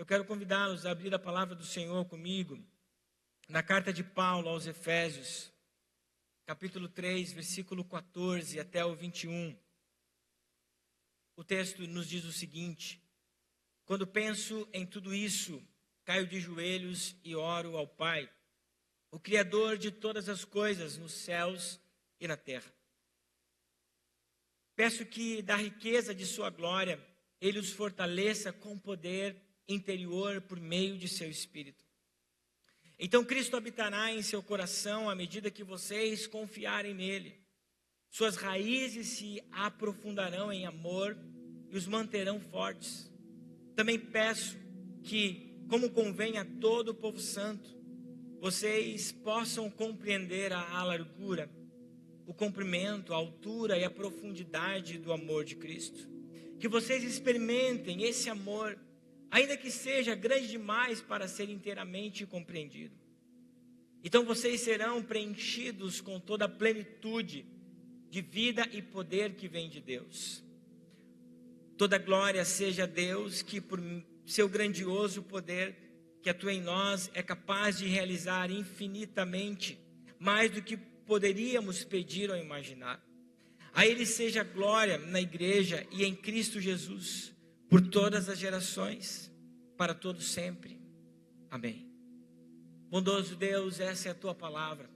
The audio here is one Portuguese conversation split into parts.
Eu quero convidá-los a abrir a palavra do Senhor comigo, na carta de Paulo aos Efésios, capítulo 3, versículo 14 até o 21. O texto nos diz o seguinte: quando penso em tudo isso, caio de joelhos e oro ao Pai, o Criador de todas as coisas nos céus e na terra. Peço que, da riqueza de sua glória, Ele os fortaleça com poder interior por meio de seu Espírito. Então Cristo habitará em seu coração à medida que vocês confiarem nele. Suas raízes se aprofundarão em amor e os manterão fortes. Também peço que, como convém a todo o povo santo, vocês possam compreender a largura, o comprimento, a altura e a profundidade do amor de Cristo. Que vocês experimentem esse amor, ainda que seja grande demais para ser inteiramente compreendido. Então vocês serão preenchidos com toda a plenitude de vida e poder que vem de Deus. Toda glória seja a Deus, que por seu grandioso poder que atua em nós é capaz de realizar infinitamente mais do que poderíamos pedir ou imaginar. A Ele seja glória na igreja e em Cristo Jesus, por todas as gerações, para todos sempre. Amém. Bondoso Deus, essa é a Tua palavra.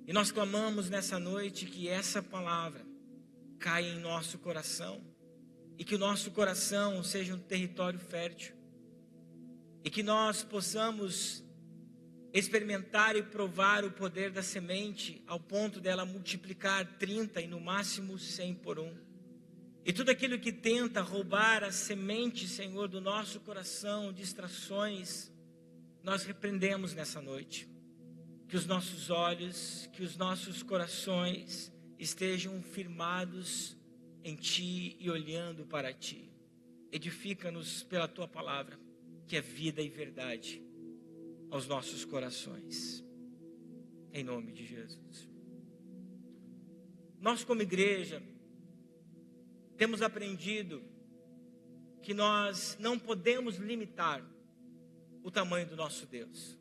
E nós clamamos nessa noite que essa palavra caia em nosso coração, e que o nosso coração seja um território fértil, e que nós possamos experimentar e provar o poder da semente ao ponto dela multiplicar 30 e no máximo 100 por 1. E tudo aquilo que tenta roubar a semente, Senhor, do nosso coração, distrações, nós repreendemos nessa noite. Que os nossos olhos, que os nossos corações estejam firmados em Ti e olhando para Ti. Edifica-nos pela Tua palavra, que é vida e verdade aos nossos corações, em nome de Jesus. Nós, como igreja, temos aprendido que nós não podemos limitar o tamanho do nosso Deus.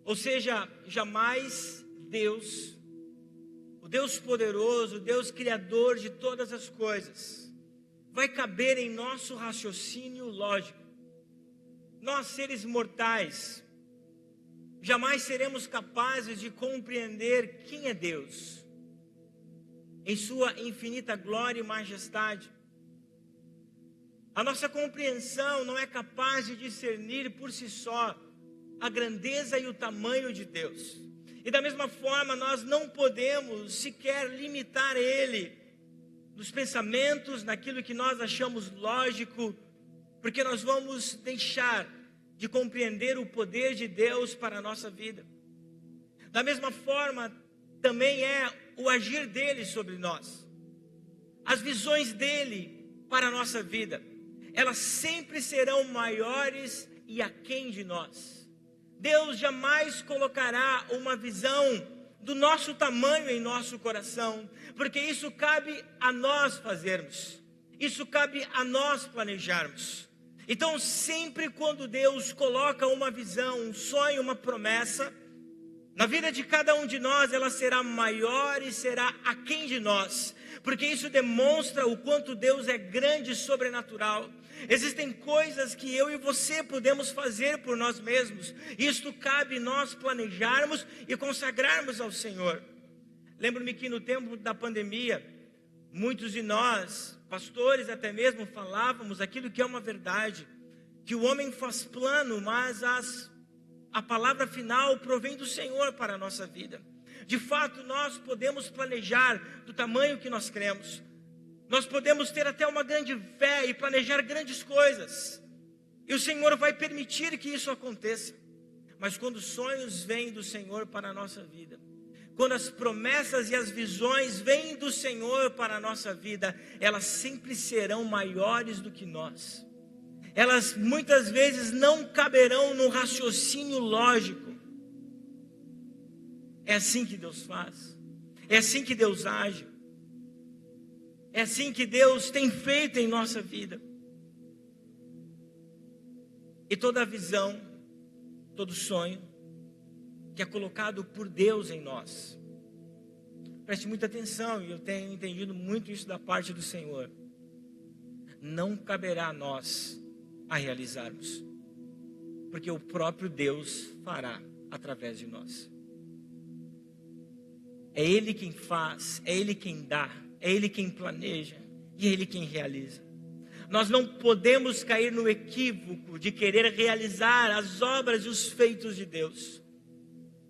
Ou seja, jamais Deus, o Deus poderoso, o Deus criador de todas as coisas, vai caber em nosso raciocínio lógico. Nós, seres mortais, jamais seremos capazes de compreender quem é Deus, em sua infinita glória e majestade. A nossa compreensão não é capaz de discernir por si só a grandeza e o tamanho de Deus. E da mesma forma, nós não podemos sequer limitar Ele nos pensamentos, naquilo que nós achamos lógico, porque nós vamos deixar de compreender o poder de Deus para a nossa vida. Da mesma forma, também é o agir dele sobre nós. As visões dele para a nossa vida, elas sempre serão maiores e aquém de nós. Deus jamais colocará uma visão do nosso tamanho em nosso coração, porque isso cabe a nós fazermos, isso cabe a nós planejarmos. Então, sempre quando Deus coloca uma visão, um sonho, uma promessa, na vida de cada um de nós, ela será maior e será aquém de nós, porque isso demonstra o quanto Deus é grande e sobrenatural. Existem coisas que eu e você podemos fazer por nós mesmos, e isto cabe nós planejarmos e consagrarmos ao Senhor. Lembro-me que no tempo da pandemia, muitos de nós, pastores até mesmo, falávamos aquilo que é uma verdade, que o homem faz plano, mas a palavra final provém do Senhor para a nossa vida. De fato, nós podemos planejar do tamanho que nós cremos. Nós podemos ter até uma grande fé e planejar grandes coisas. E o Senhor vai permitir que isso aconteça. Mas quando os sonhos vêm do Senhor para a nossa vida, quando as promessas e as visões vêm do Senhor para a nossa vida, elas sempre serão maiores do que nós. Elas muitas vezes não caberão no raciocínio lógico. É assim que Deus faz. É assim que Deus age. É assim que Deus tem feito em nossa vida. e toda a visão, todo sonho que é colocado por Deus em nós. Preste muita atenção, e eu tenho entendido muito isso da parte do Senhor. Não caberá a nós a realizarmos, porque o próprio Deus fará através de nós. É Ele quem faz, é Ele quem dá, é Ele quem planeja e é Ele quem realiza. Nós não podemos cair no equívoco de querer realizar as obras e os feitos de Deus.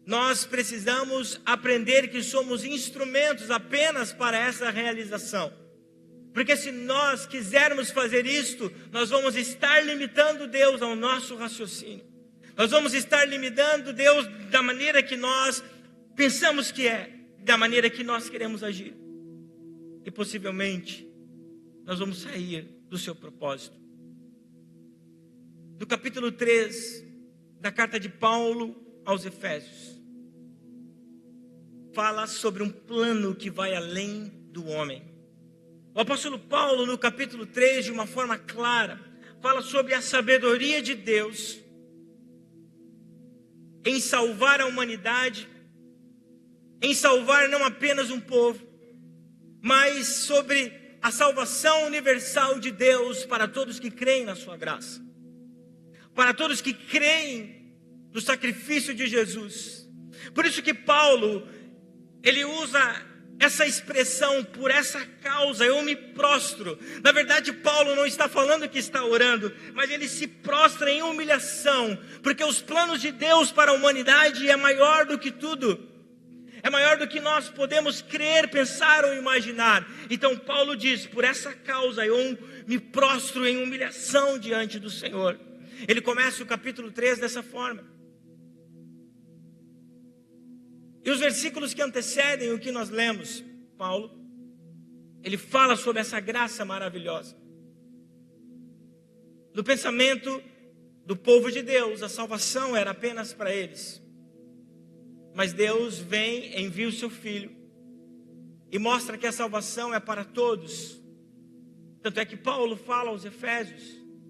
Nós precisamos aprender que somos instrumentos apenas para essa realização. Porque se nós quisermos fazer isto, nós vamos estar limitando Deus ao nosso raciocínio. Nós vamos estar limitando Deus da maneira que nós pensamos que é, da maneira que nós queremos agir. E possivelmente, nós vamos sair do seu propósito. No capítulo 3 da carta de Paulo aos Efésios, fala sobre um plano que vai além do homem. O apóstolo Paulo, no capítulo 3, de uma forma clara, fala sobre a sabedoria de Deus em salvar a humanidade, em salvar não apenas um povo, mas sobre a salvação universal de Deus para todos que creem na sua graça, para todos que creem no sacrifício de Jesus. Por isso que Paulo, ele usa essa expressão, por essa causa eu me prostro. Na verdade, Paulo não está falando que está orando, mas ele se prostra em humilhação, porque os planos de Deus para a humanidade é maior do que tudo. É maior do que nós podemos crer, pensar ou imaginar. Então Paulo diz, por essa causa eu me prostro em humilhação diante do Senhor. Ele começa o capítulo 3 dessa forma. E os versículos que antecedem o que nós lemos, Paulo, ele fala sobre essa graça maravilhosa. No pensamento do povo de Deus, a salvação era apenas para eles. Mas Deus vem, envia o seu Filho e mostra que a salvação é para todos. Tanto é que Paulo fala aos Efésios,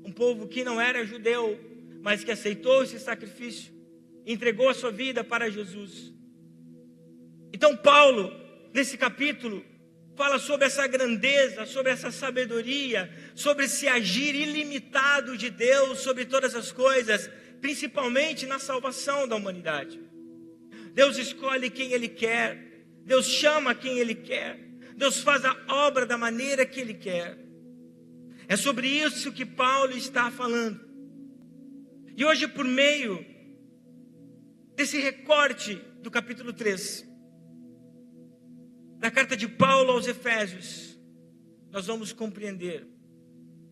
um povo que não era judeu, mas que aceitou esse sacrifício, entregou a sua vida para Jesus. Então Paulo, nesse capítulo, fala sobre essa grandeza, sobre essa sabedoria, sobre esse agir ilimitado de Deus sobre todas as coisas, principalmente na salvação da humanidade. Deus escolhe quem Ele quer, Deus chama quem Ele quer, Deus faz a obra da maneira que Ele quer. É sobre isso que Paulo está falando. E hoje, por meio desse recorte do capítulo 3, da carta de Paulo aos Efésios, nós vamos compreender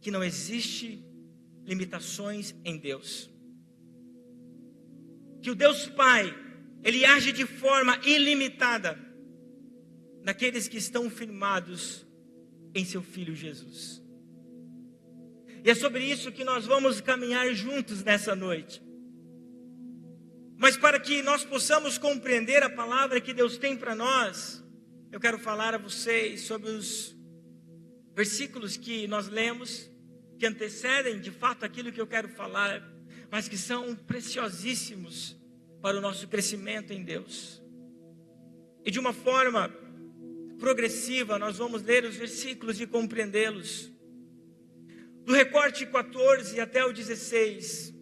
que não existe limitações em Deus. Que o Deus Pai, Ele age de forma ilimitada naqueles que estão firmados em seu Filho Jesus. E é sobre isso que nós vamos caminhar juntos nessa noite. Mas para que nós possamos compreender a palavra que Deus tem para nós, eu quero falar a vocês sobre os versículos que nós lemos, que antecedem de fato aquilo que eu quero falar, mas que são preciosíssimos para o nosso crescimento em Deus. E de uma forma progressiva, nós vamos ler os versículos e compreendê-los. Do recorte 14 até o 16,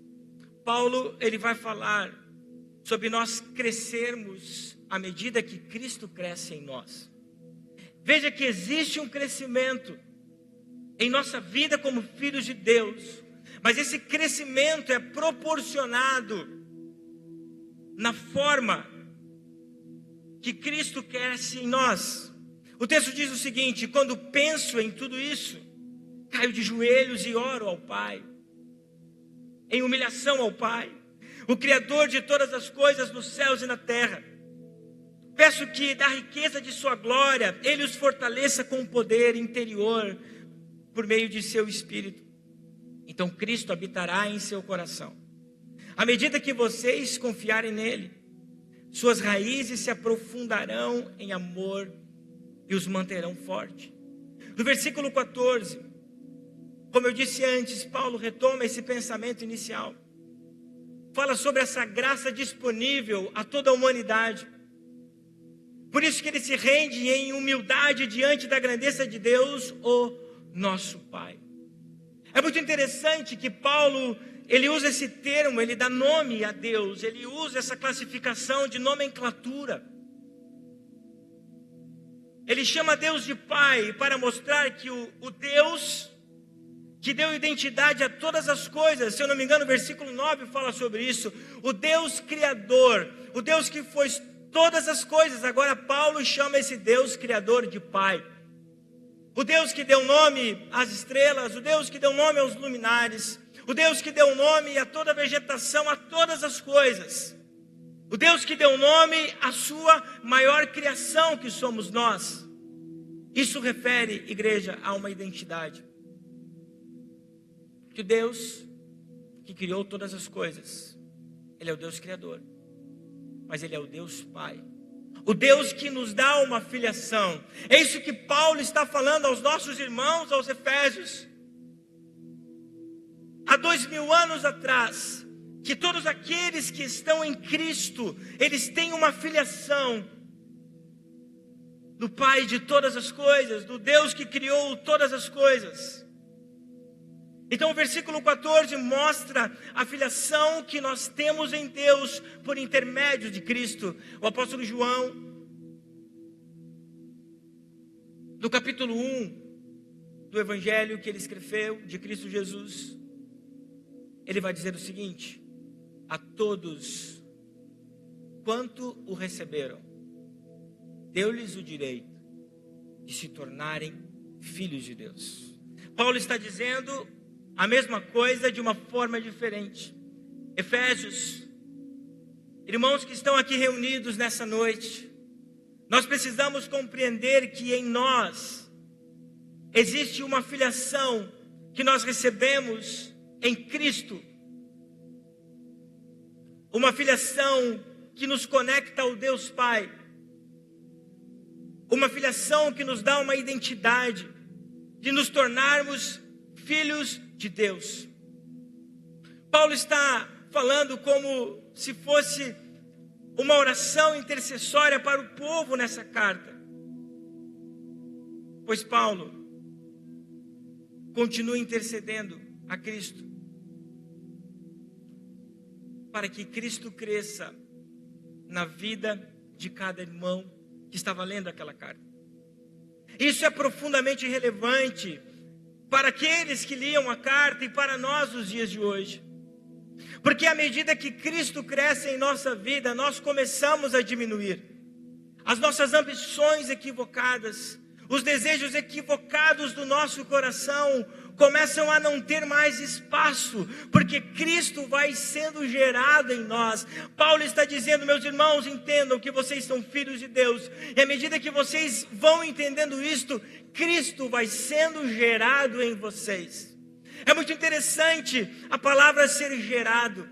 Paulo, ele vai falar sobre nós crescermos à medida que Cristo cresce em nós. Veja que existe um crescimento em nossa vida como filhos de Deus, mas esse crescimento é proporcionado na forma que Cristo cresce em nós. O texto diz o seguinte: quando penso em tudo isso, caio de joelhos e oro ao Pai, em humilhação ao Pai, o Criador de todas as coisas nos céus e na terra. Peço que da riqueza de sua glória, Ele os fortaleça com o poder interior, por meio de seu Espírito. Então Cristo habitará em seu coração. À medida que vocês confiarem nele, suas raízes se aprofundarão em amor e os manterão fortes. No versículo 14, Como eu disse antes, Paulo retoma esse pensamento inicial. Fala sobre essa graça disponível a toda a humanidade. Por isso que ele se rende em humildade diante da grandeza de Deus, o nosso Pai. É muito interessante que Paulo, ele usa esse termo, ele dá nome a Deus, ele usa essa classificação de nomenclatura. Ele chama Deus de Pai para mostrar que o Deus que deu identidade a todas as coisas, se eu não me engano, o versículo 9 fala sobre isso, o Deus Criador, o Deus que fez todas as coisas. Agora Paulo chama esse Deus Criador de Pai. O Deus que deu nome às estrelas, o Deus que deu nome aos luminares, o Deus que deu nome a toda a vegetação, a todas as coisas. O Deus que deu nome à sua maior criação, que somos nós. Isso refere, igreja, a uma identidade. Que o Deus que criou todas as coisas, Ele é o Deus Criador, mas Ele é o Deus Pai. O Deus que nos dá uma filiação. É isso que Paulo está falando aos nossos irmãos, aos Efésios. Há 2000 anos atrás, que todos aqueles que estão em Cristo, eles têm uma filiação do Pai de todas as coisas, do Deus que criou todas as coisas. Então o versículo 14 mostra a filiação que nós temos em Deus por intermédio de Cristo. O apóstolo João, no capítulo 1 do evangelho que ele escreveu de Cristo Jesus, ele vai dizer o seguinte: a todos quanto o receberam, deu-lhes o direito de se tornarem filhos de Deus. Paulo está dizendo a mesma coisa de uma forma diferente. Efésios, irmãos que estão aqui reunidos nessa noite, nós precisamos compreender que em nós existe uma filiação que nós recebemos em Cristo. Uma filiação que nos conecta ao Deus Pai. Uma filiação que nos dá uma identidade de nos tornarmos filhos de Deus. Paulo está falando como se fosse uma oração intercessória para o povo nessa carta. Pois Paulo continua intercedendo a Cristo, para que Cristo cresça na vida de cada irmão que estava lendo aquela carta. Isso é profundamente relevante para aqueles que liam a carta e para nós nos dias de hoje. Porque à medida que Cristo cresce em nossa vida, nós começamos a diminuir. As nossas ambições equivocadas, os desejos equivocados do nosso coração começam a não ter mais espaço, porque Cristo vai sendo gerado em nós. Paulo está dizendo, meus irmãos, entendam que vocês são filhos de Deus, e à medida que vocês vão entendendo isto, Cristo vai sendo gerado em vocês. É muito interessante a palavra ser gerado.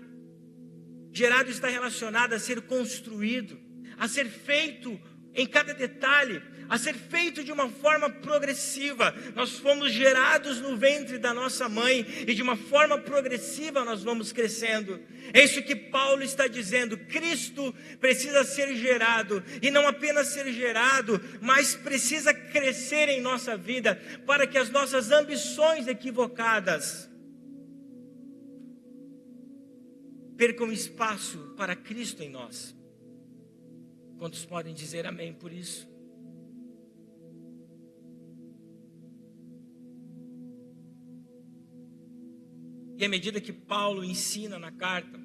Gerado está relacionado a ser construído, a ser feito em cada detalhe, a ser feito de uma forma progressiva. Nós fomos gerados no ventre da nossa mãe e de uma forma progressiva nós vamos crescendo. É isso que Paulo está dizendo. Cristo precisa ser gerado, e não apenas ser gerado, mas precisa crescer em nossa vida, para que as nossas ambições equivocadas percam espaço para Cristo em nós. Quantos podem dizer amém por isso? E à medida que Paulo ensina na carta,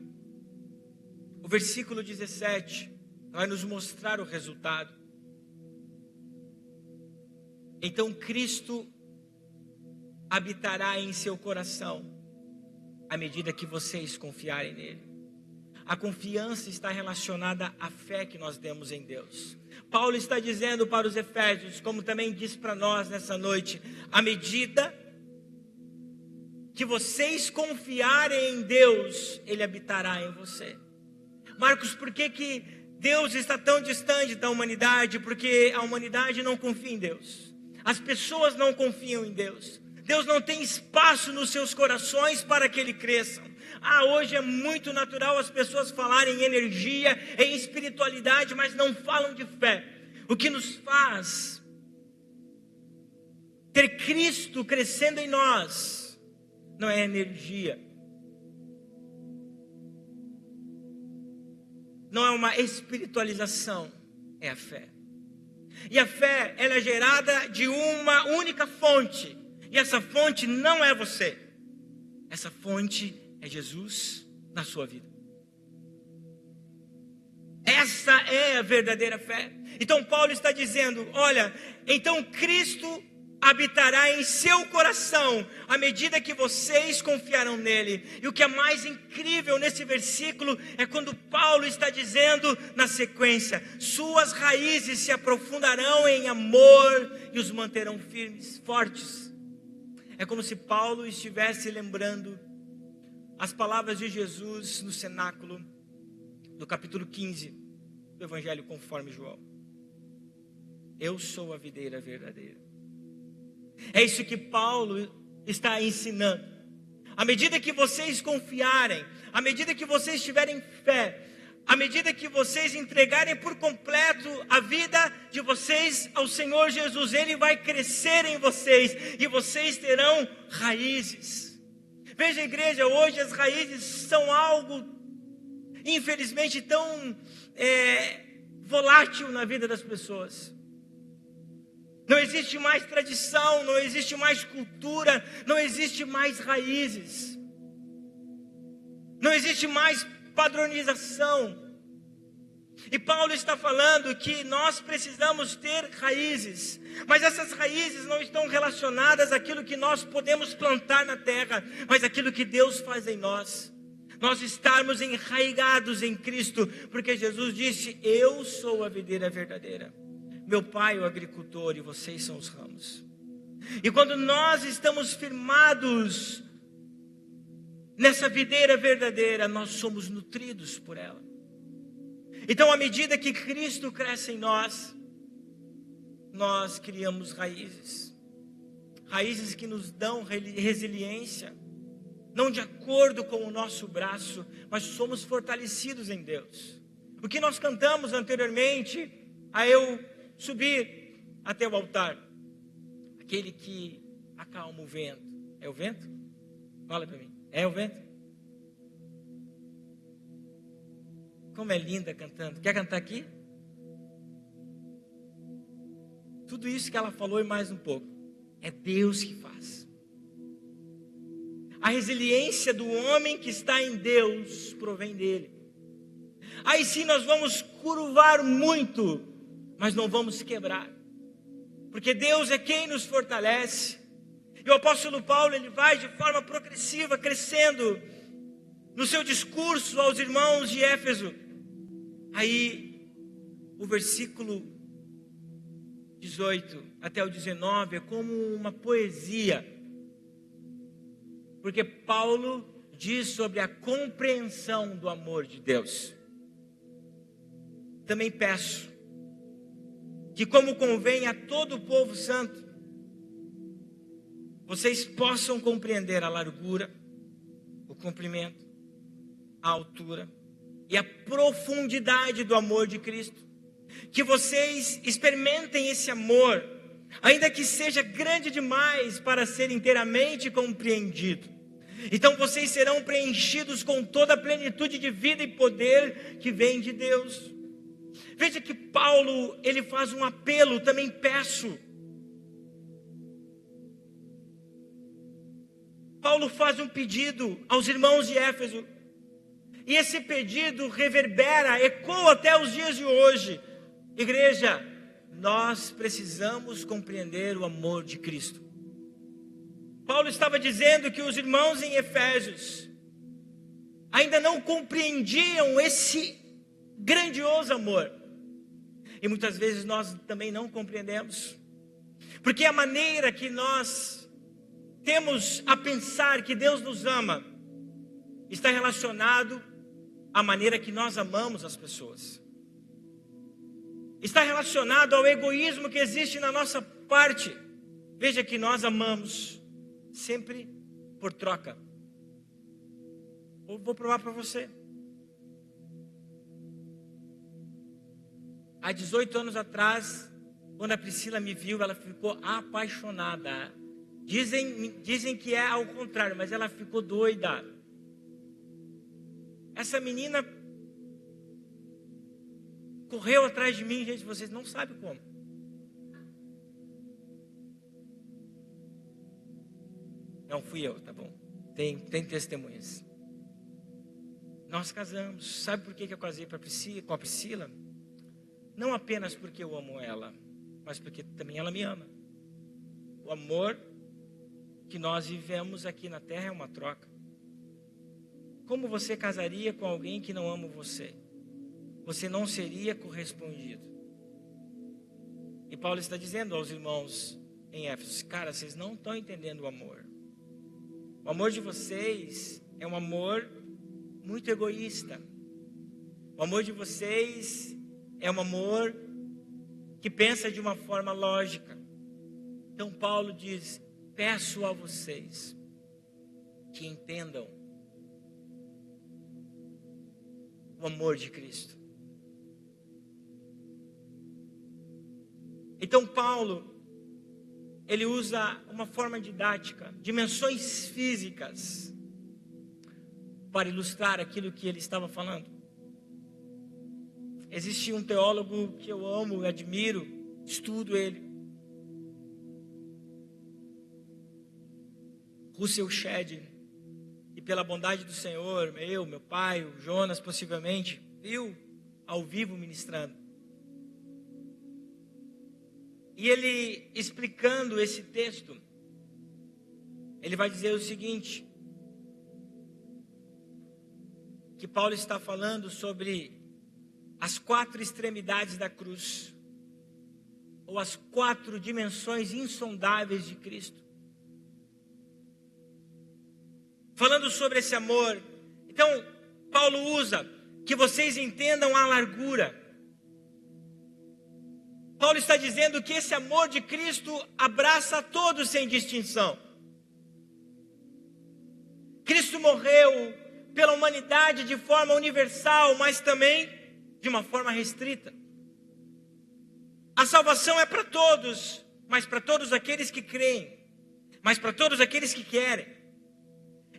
o versículo 17 vai nos mostrar o resultado. Então Cristo habitará em seu coração, à medida que vocês confiarem nele. A confiança está relacionada à fé que nós demos em Deus. Paulo está dizendo para os Efésios, como também diz para nós nessa noite, à medida que vocês confiarem em Deus, Ele habitará em você. Marcos, por que Deus está tão distante da humanidade? Porque a humanidade não confia em Deus. As pessoas não confiam em Deus. Deus não tem espaço nos seus corações para que ele cresçam. Hoje é muito natural as pessoas falarem em energia, em espiritualidade, mas não falam de fé. O que nos faz ter Cristo crescendo em nós não é energia, não é uma espiritualização, é a fé. E a fé, ela é gerada de uma única fonte. E essa fonte não é você. Essa fonte é Jesus na sua vida. Essa é a verdadeira fé. Então Paulo está dizendo, olha, então Cristo habitará em seu coração à medida que vocês confiarão nele. E o que é mais incrível nesse versículo é quando Paulo está dizendo na sequência, suas raízes se aprofundarão em amor e os manterão firmes, fortes. É como se Paulo estivesse lembrando as palavras de Jesus no cenáculo do capítulo 15 do Evangelho conforme João. Eu sou a videira verdadeira. É isso que Paulo está ensinando. À medida que vocês confiarem, à medida que vocês tiverem fé, à medida que vocês entregarem por completo a vida de vocês ao Senhor Jesus, Ele vai crescer em vocês e vocês terão raízes. Veja, igreja, hoje as raízes são algo, infelizmente, tão volátil na vida das pessoas. Não existe mais tradição, não existe mais cultura, não existe mais raízes. Não existe mais padronização. E Paulo está falando que nós precisamos ter raízes, mas essas raízes não estão relacionadas àquilo que nós podemos plantar na terra, mas àquilo que Deus faz em nós. Nós estarmos enraigados em Cristo, porque Jesus disse, eu sou a videira verdadeira. Meu pai é o agricultor e vocês são os ramos. E quando nós estamos firmados nessa videira verdadeira, nós somos nutridos por ela. Então, à medida que Cristo cresce em nós, nós criamos raízes. Raízes que nos dão resiliência. Não de acordo com o nosso braço, mas somos fortalecidos em Deus. O que nós cantamos anteriormente, a eu subir até o altar. Aquele que acalma o vento. É o vento? Fala para mim. É o vento? Como é linda cantando. Quer cantar aqui? Tudo isso que ela falou e mais um pouco. É Deus que faz. A resiliência do homem que está em Deus provém dele. Aí sim nós vamos curvar muito, mas não vamos quebrar. Porque Deus é quem nos fortalece. E o apóstolo Paulo, ele vai de forma progressiva, crescendo no seu discurso aos irmãos de Éfeso. Aí, o versículo 18 até o 19 é como uma poesia. Porque Paulo diz sobre a compreensão do amor de Deus. Também peço que, como convém a todo o povo santo, vocês possam compreender a largura, o comprimento, a altura e a profundidade do amor de Cristo. Que vocês experimentem esse amor, ainda que seja grande demais para ser inteiramente compreendido. Então vocês serão preenchidos com toda a plenitude de vida e poder que vem de Deus. Veja que Paulo, ele faz um apelo, também peço. Paulo faz um pedido aos irmãos de Éfeso. E esse pedido reverbera, ecoa até os dias de hoje. Igreja, nós precisamos compreender o amor de Cristo. Paulo estava dizendo que os irmãos em Efésios ainda não compreendiam esse grandioso amor. E muitas vezes nós também não compreendemos. Porque a maneira que nós temos a pensar que Deus nos ama está relacionado à maneira que nós amamos as pessoas. Está relacionado ao egoísmo que existe na nossa parte. Veja que nós amamos sempre por troca. Eu vou provar para você. Há 18 anos atrás, quando a Priscila me viu, ela ficou apaixonada. Dizem que é ao contrário, mas ela ficou doida. Essa menina correu atrás de mim, gente, vocês não sabem como. Não fui eu, tá bom? Tem testemunhas. Nós casamos. Sabe por que eu casei com a Priscila? Não apenas porque eu amo ela, mas porque também ela me ama. O amor que nós vivemos aqui na terra é uma troca. Como você casaria com alguém que não ama você? Você não seria correspondido. E Paulo está dizendo aos irmãos em Éfeso: cara, vocês não estão entendendo o amor. O amor de vocês é um amor muito egoísta. O amor de vocês é um amor que pensa de uma forma lógica. Então Paulo diz: peço a vocês que entendam o amor de Cristo. Então Paulo, ele usa uma forma didática, dimensões físicas, para ilustrar aquilo que ele estava falando. Existe um teólogo que eu amo, admiro, estudo ele, Russell Shedd, e pela bondade do Senhor, meu pai, o Jonas possivelmente, viu ao vivo ministrando. E ele, explicando esse texto, ele vai dizer o seguinte, que Paulo está falando sobre as 4 extremidades da cruz, ou as 4 dimensões insondáveis de Cristo. Falando sobre esse amor, então Paulo usa que vocês entendam a largura. Paulo está dizendo que esse amor de Cristo abraça a todos sem distinção. Cristo morreu pela humanidade de forma universal, mas também de uma forma restrita. A salvação é para todos, mas para todos aqueles que creem, mas para todos aqueles que querem.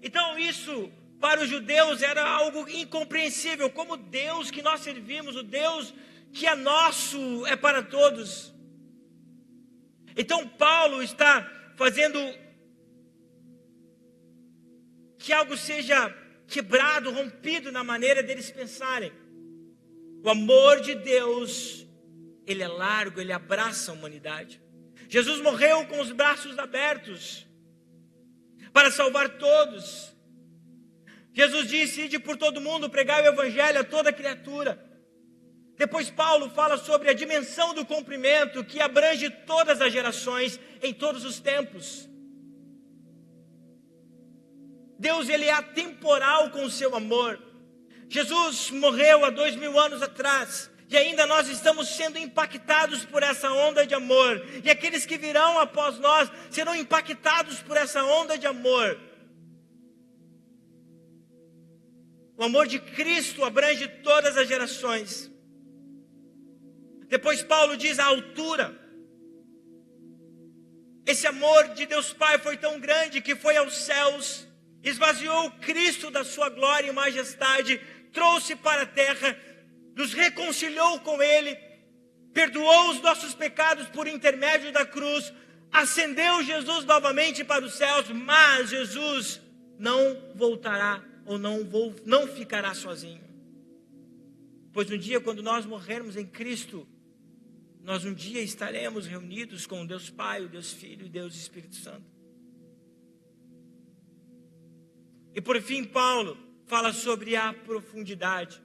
Então isso, para os judeus, era algo incompreensível. Como Deus que nós servimos, o Deus que é nosso, é para todos. Então Paulo está fazendo que algo seja quebrado, rompido na maneira deles pensarem. O amor de Deus, ele é largo, ele abraça a humanidade. Jesus morreu com os braços abertos para salvar todos. Jesus disse: ide por todo mundo, pregai o evangelho a toda criatura. Depois Paulo fala sobre a dimensão do cumprimento que abrange todas as gerações, em todos os tempos. Deus, ele é atemporal com o seu amor. Jesus morreu há 2000 anos atrás, e ainda nós estamos sendo impactados por essa onda de amor. E aqueles que virão após nós serão impactados por essa onda de amor. O amor de Cristo abrange todas as gerações. Depois Paulo diz a altura. Esse amor de Deus Pai foi tão grande que foi aos céus, esvaziou Cristo da sua glória e majestade, trouxe para a terra, nos reconciliou com Ele, perdoou os nossos pecados por intermédio da cruz, ascendeu Jesus novamente para os céus, mas Jesus não voltará ou não ficará sozinho. Pois um dia, quando nós morrermos em Cristo, nós um dia estaremos reunidos com o Deus Pai, o Deus Filho e Deus Espírito Santo. E por fim, Paulo fala sobre a profundidade.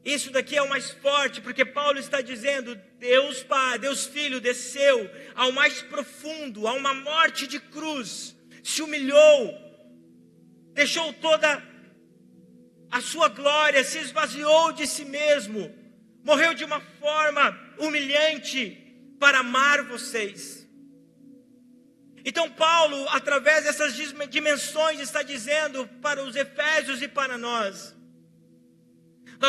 Isso daqui é o mais forte, porque Paulo está dizendo: Deus Pai, Deus Filho desceu ao mais profundo, a uma morte de cruz, se humilhou, deixou toda a sua glória, se esvaziou de si mesmo, morreu de uma forma humilhante para amar vocês. Então Paulo, através dessas dimensões, está dizendo para os efésios e para nós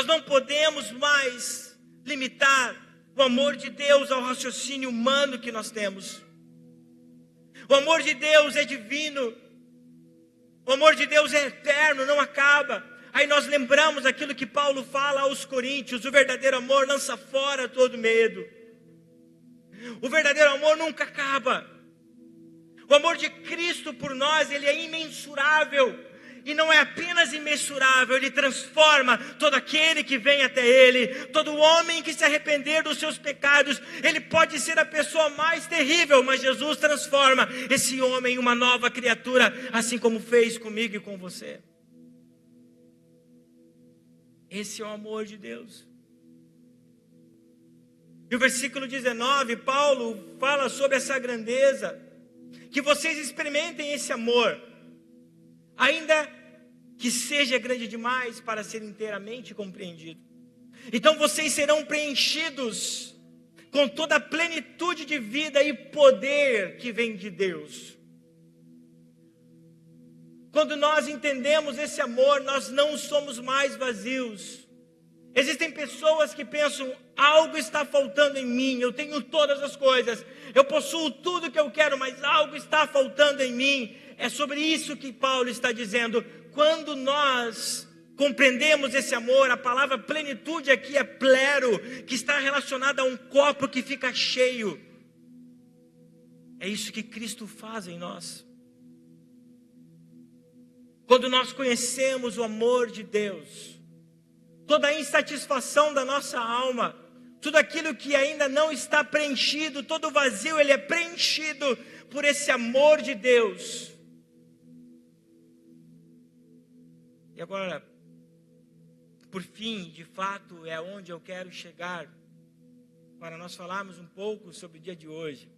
não podemos mais limitar o amor de Deus ao raciocínio humano que nós temos. O amor de Deus é divino, o amor de Deus é eterno, não acaba. Aí nós lembramos aquilo que Paulo fala aos Coríntios: o verdadeiro amor lança fora todo medo. O verdadeiro amor nunca acaba. O amor de Cristo por nós, ele é imensurável. E não é apenas imensurável, ele transforma todo aquele que vem até ele. Todo homem que se arrepender dos seus pecados, ele pode ser a pessoa mais terrível, mas Jesus transforma esse homem em uma nova criatura, assim como fez comigo e com você. Esse é o amor de Deus. E o versículo 19, Paulo fala sobre essa grandeza, que vocês experimentem esse amor, ainda que seja grande demais para ser inteiramente compreendido. Então vocês serão preenchidos com toda a plenitude de vida e poder que vem de Deus. Quando nós entendemos esse amor, nós não somos mais vazios. Existem pessoas que pensam: algo está faltando em mim, eu tenho todas as coisas, eu possuo tudo que eu quero, mas algo está faltando em mim. É sobre isso que Paulo está dizendo. Quando nós compreendemos esse amor, a palavra plenitude aqui é plero, que está relacionada a um copo que fica cheio. É isso que Cristo faz em nós. Quando nós conhecemos o amor de Deus, toda a insatisfação da nossa alma, tudo aquilo que ainda não está preenchido, todo o vazio, ele é preenchido por esse amor de Deus. E agora, por fim, de fato, é onde eu quero chegar, para nós falarmos um pouco sobre o dia de hoje.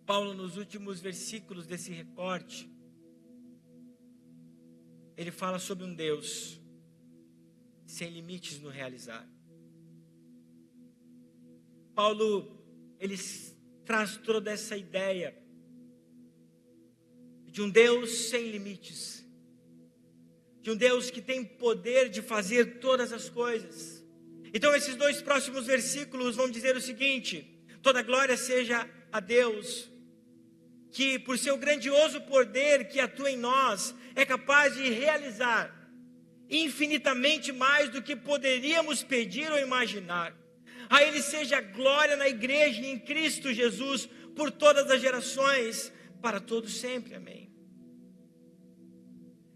Paulo, nos últimos versículos desse recorte, ele fala sobre um Deus sem limites no realizar. Paulo, ele traz toda essa ideia de um Deus sem limites, de um Deus que tem poder de fazer todas as coisas. Então esses dois próximos versículos vão dizer o seguinte: toda glória seja a Deus, que por seu grandioso poder que atua em nós, é capaz de realizar infinitamente mais do que poderíamos pedir ou imaginar. A Ele seja a glória na igreja e em Cristo Jesus, por todas as gerações, para todos sempre, amém.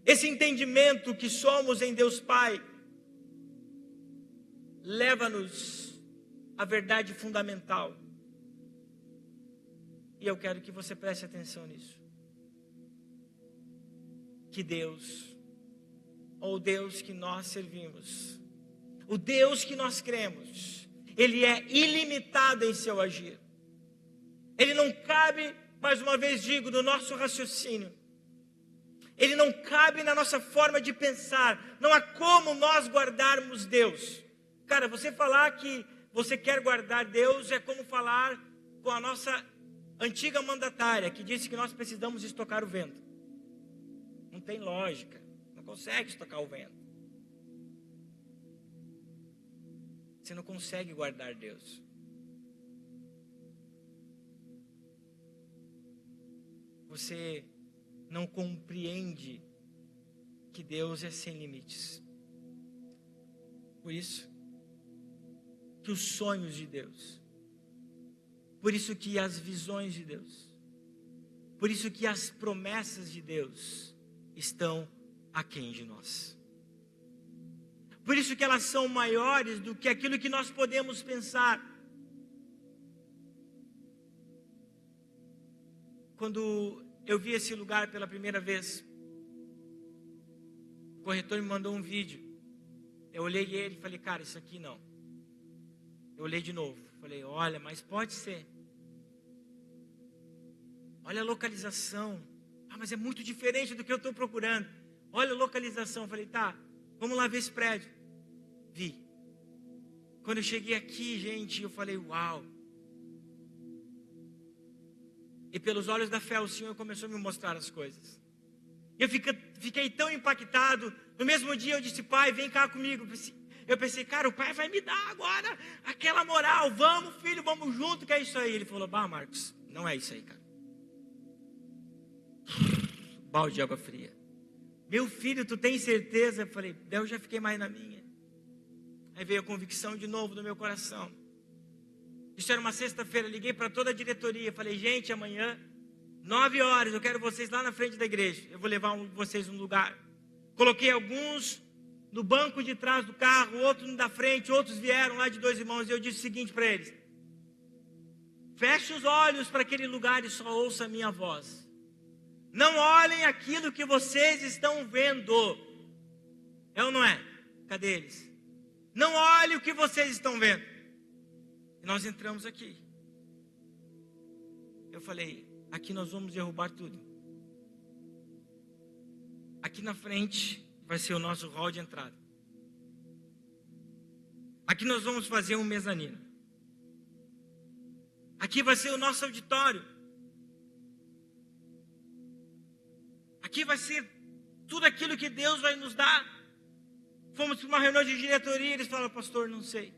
Esse entendimento que somos em Deus Pai, leva-nos à verdade fundamental. E eu quero que você preste atenção nisso. Que Deus, ou o Deus que nós servimos, o Deus que nós cremos, Ele é ilimitado em seu agir. Ele não cabe, mais uma vez digo, no nosso raciocínio. Ele não cabe na nossa forma de pensar. Não há como nós guardarmos Deus. Cara, você falar que você quer guardar Deus é como falar com a nossa antiga mandatária, que disse que nós precisamos estocar o vento. Não tem lógica. Não consegue estocar o vento. Você não consegue guardar Deus. Você não compreende que Deus é sem limites. Por isso que os sonhos de Deus, por isso que as visões de Deus, por isso que as promessas de Deus estão aquém de nós. Por isso que elas são maiores do que aquilo que nós podemos pensar. Quando eu vi esse lugar pela primeira vez, o corretor me mandou um vídeo. Eu olhei ele e falei: cara, isso aqui não. Eu olhei de novo. Falei: olha, mas pode ser. Olha a localização. Ah, mas é muito diferente do que eu estou procurando. Olha a localização. Falei: tá, vamos lá ver esse prédio. Vi. Quando eu cheguei aqui, gente, eu falei: uau. E pelos olhos da fé, o Senhor começou a me mostrar as coisas. Eu fiquei tão impactado. No mesmo dia eu disse: pai, vem cá comigo. Eu pensei, cara, o pai vai me dar agora aquela moral. Vamos, filho, vamos junto, que é isso aí. Ele falou: bah, Marcos, não é isso aí, cara. Balde de água fria. Meu filho, tu tem certeza? Eu falei: eu já fiquei mais na minha. Aí veio a convicção de novo no meu coração. Isso era uma sexta-feira, liguei para toda a diretoria. Falei: gente, amanhã, 9 horas, eu quero vocês lá na frente da igreja. Eu vou levar vocês num lugar. Coloquei alguns no banco de trás do carro, outros no da frente, outros vieram lá de 2 irmãos. E eu disse o seguinte para eles: feche os olhos para aquele lugar e só ouça a minha voz. Não olhem aquilo que vocês estão vendo. É ou não é? Cadê eles? Não olhem o que vocês estão vendo. E nós entramos aqui. Eu falei: aqui nós vamos derrubar tudo. Aqui na frente vai ser o nosso hall de entrada. Aqui nós vamos fazer um mezanino. Aqui vai ser o nosso auditório. Aqui vai ser tudo aquilo que Deus vai nos dar. Fomos para uma reunião de diretoria, eles falaram: pastor, não sei.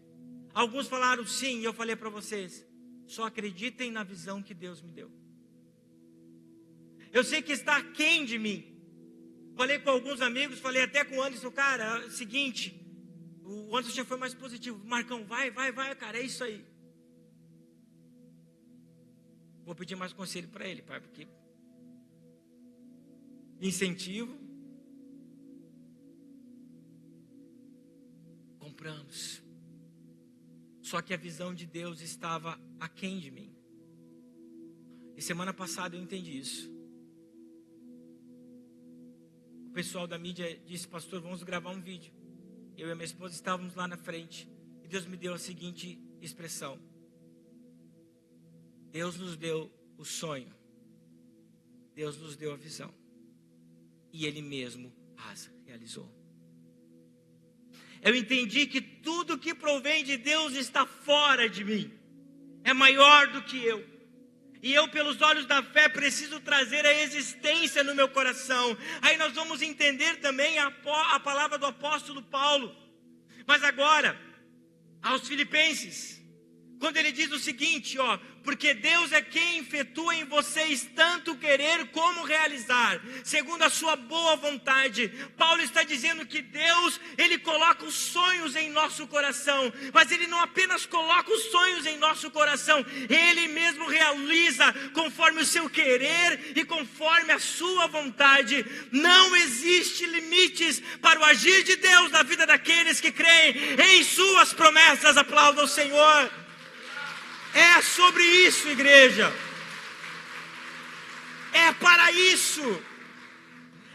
Alguns falaram sim, e eu falei para vocês: só acreditem na visão que Deus me deu. Eu sei que está aquém de mim. Falei com alguns amigos, falei até com o Anderson: cara, é o seguinte, o Anderson já foi mais positivo. Marcão, vai, cara, é isso aí. Vou pedir mais conselho para ele, pai, porque incentivo. Compramos. Só que a visão de Deus estava aquém de mim. E semana passada eu entendi isso. O pessoal da mídia disse: pastor, vamos gravar um vídeo. Eu e a minha esposa estávamos lá na frente. E Deus me deu a seguinte expressão: Deus nos deu o sonho. Deus nos deu a visão. E Ele mesmo as realizou. Eu entendi que tudo que provém de Deus está fora de mim. É maior do que eu. E eu, pelos olhos da fé, preciso trazer a existência no meu coração. Aí nós vamos entender também a palavra do apóstolo Paulo. Mas agora, aos Filipenses, quando ele diz o seguinte, porque Deus é quem efetua em vocês tanto querer como realizar, segundo a sua boa vontade. Paulo está dizendo que Deus, Ele coloca os sonhos em nosso coração, mas Ele não apenas coloca os sonhos em nosso coração, Ele mesmo realiza conforme o seu querer e conforme a sua vontade. Não existe limites para o agir de Deus na vida daqueles que creem em suas promessas. Aplauda o Senhor. É sobre isso, igreja. É para isso.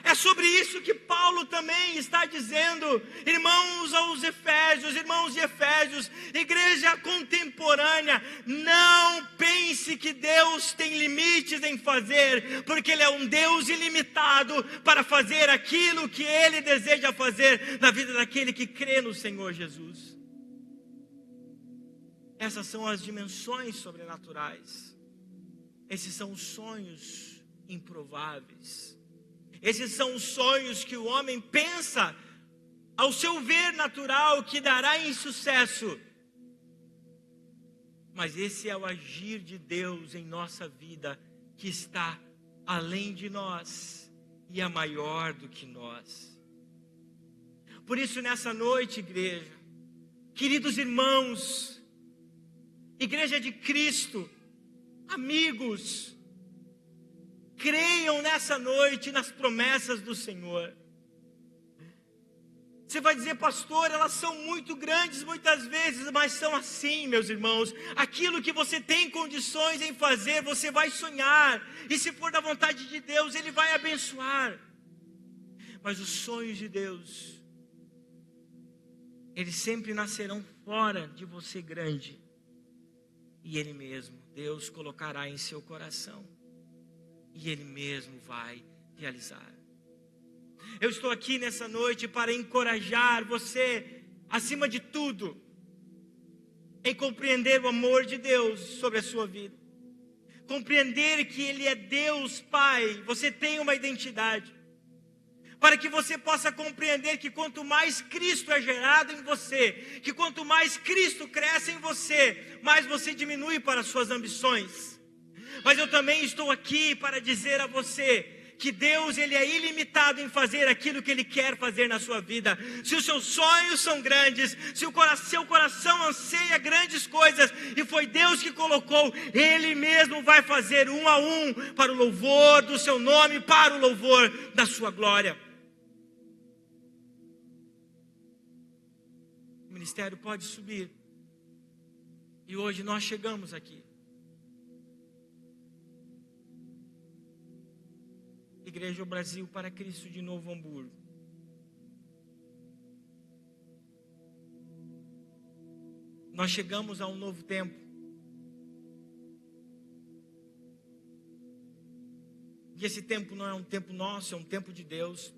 É sobre isso que Paulo também está dizendo, irmãos aos Efésios, irmãos de Efésios, igreja contemporânea, não pense que Deus tem limites em fazer, porque Ele é um Deus ilimitado para fazer aquilo que Ele deseja fazer na vida daquele que crê no Senhor Jesus. Essas são as dimensões sobrenaturais. Esses são os sonhos improváveis. Esses são os sonhos que o homem pensa, ao seu ver natural, que dará insucesso. Mas esse é o agir de Deus em nossa vida, que está além de nós e é maior do que nós. Por isso, nessa noite, igreja, queridos irmãos, igreja de Cristo, amigos, creiam nessa noite nas promessas do Senhor. Você vai dizer, pastor, elas são muito grandes muitas vezes, mas são assim, meus irmãos. Aquilo que você tem condições em fazer, você vai sonhar. E se for da vontade de Deus, Ele vai abençoar. Mas os sonhos de Deus, eles sempre nascerão fora de você grande. E Ele mesmo, Deus colocará em seu coração. E Ele mesmo vai realizar. Eu estou aqui nessa noite para encorajar você, acima de tudo, em compreender o amor de Deus sobre a sua vida. compreender que Ele é Deus Pai, você tem uma identidade. Para que você possa compreender que quanto mais Cristo é gerado em você, que quanto mais Cristo cresce em você, mais você diminui para as suas ambições. Mas eu também estou aqui para dizer a você que Deus, Ele é ilimitado em fazer aquilo que Ele quer fazer na sua vida. Se os seus sonhos são grandes, se o seu coração anseia grandes coisas, e foi Deus que colocou, Ele mesmo vai fazer um a um, para o louvor do seu nome, para o louvor da sua glória. O ministério pode subir. E hoje nós chegamos aqui. Igreja Brasil para Cristo de Novo Hamburgo. Nós chegamos a um novo tempo. E esse tempo não é um tempo nosso, é um tempo de Deus.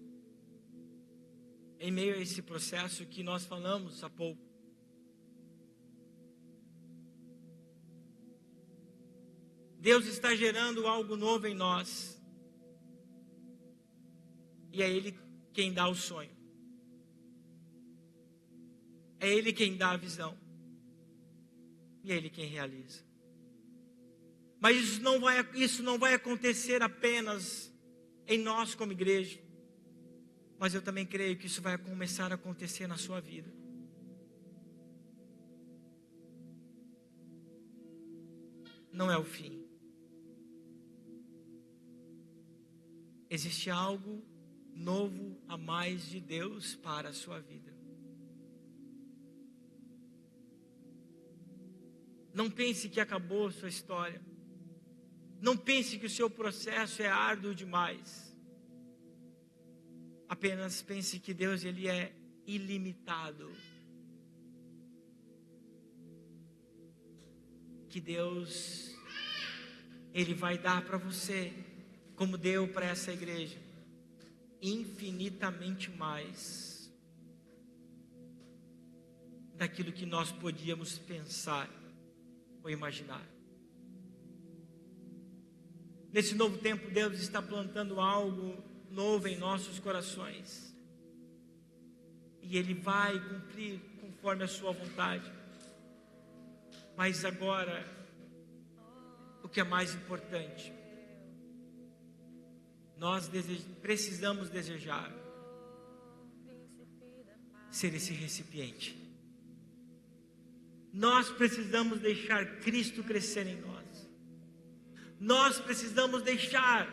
Em meio a esse processo que nós falamos há pouco. Deus está gerando algo novo em nós. E é Ele quem dá o sonho. É Ele quem dá a visão. E é Ele quem realiza. Mas isso não vai acontecer apenas em nós como igreja. Mas eu também creio que isso vai começar a acontecer na sua vida. Não é o fim. Existe algo novo a mais de Deus para a sua vida. Não pense que acabou a sua história. Não pense que o seu processo é árduo demais. Apenas pense que Deus, Ele é ilimitado. Que Deus, Ele vai dar para você, como deu para essa igreja, infinitamente mais daquilo que nós podíamos pensar ou imaginar. Nesse novo tempo, Deus está plantando algo novo em nossos corações. E Ele vai cumprir conforme a sua vontade. Mas agora, o que é mais importante, nós precisamos desejar ser esse recipiente. Nós precisamos deixar Cristo crescer em nós. Nós precisamos deixar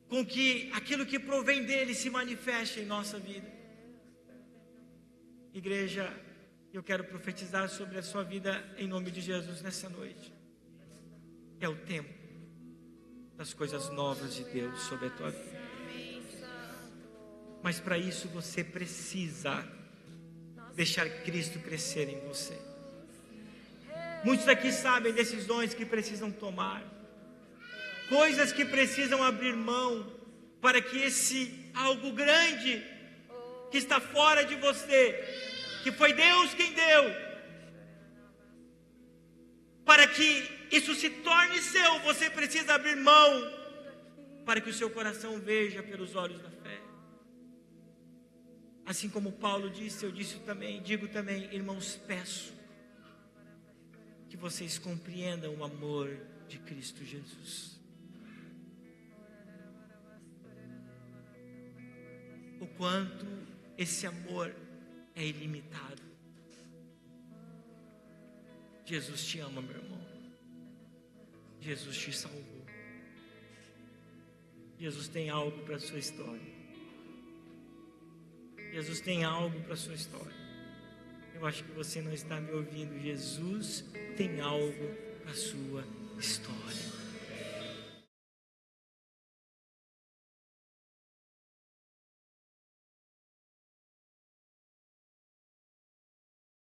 com que aquilo que provém dele se manifeste em nossa vida. Igreja, eu quero profetizar sobre a sua vida em nome de Jesus nessa noite. É o tempo das coisas novas de Deus sobre a tua vida. Mas para isso você precisa deixar Cristo crescer em você. Muitos aqui sabem decisões que precisam tomar, coisas que precisam abrir mão, para que esse algo grande que está fora de você, que foi Deus quem deu, para que isso se torne seu, você precisa abrir mão, para que o seu coração veja pelos olhos da fé. Assim como Paulo disse, eu digo também, irmãos, peço que vocês compreendam o amor de Cristo Jesus. O quanto esse amor é ilimitado. Jesus te ama, meu irmão. Jesus te salvou. Jesus tem algo para a sua história. Jesus tem algo para a sua história. Eu acho que você não está me ouvindo. Jesus tem algo para a sua história.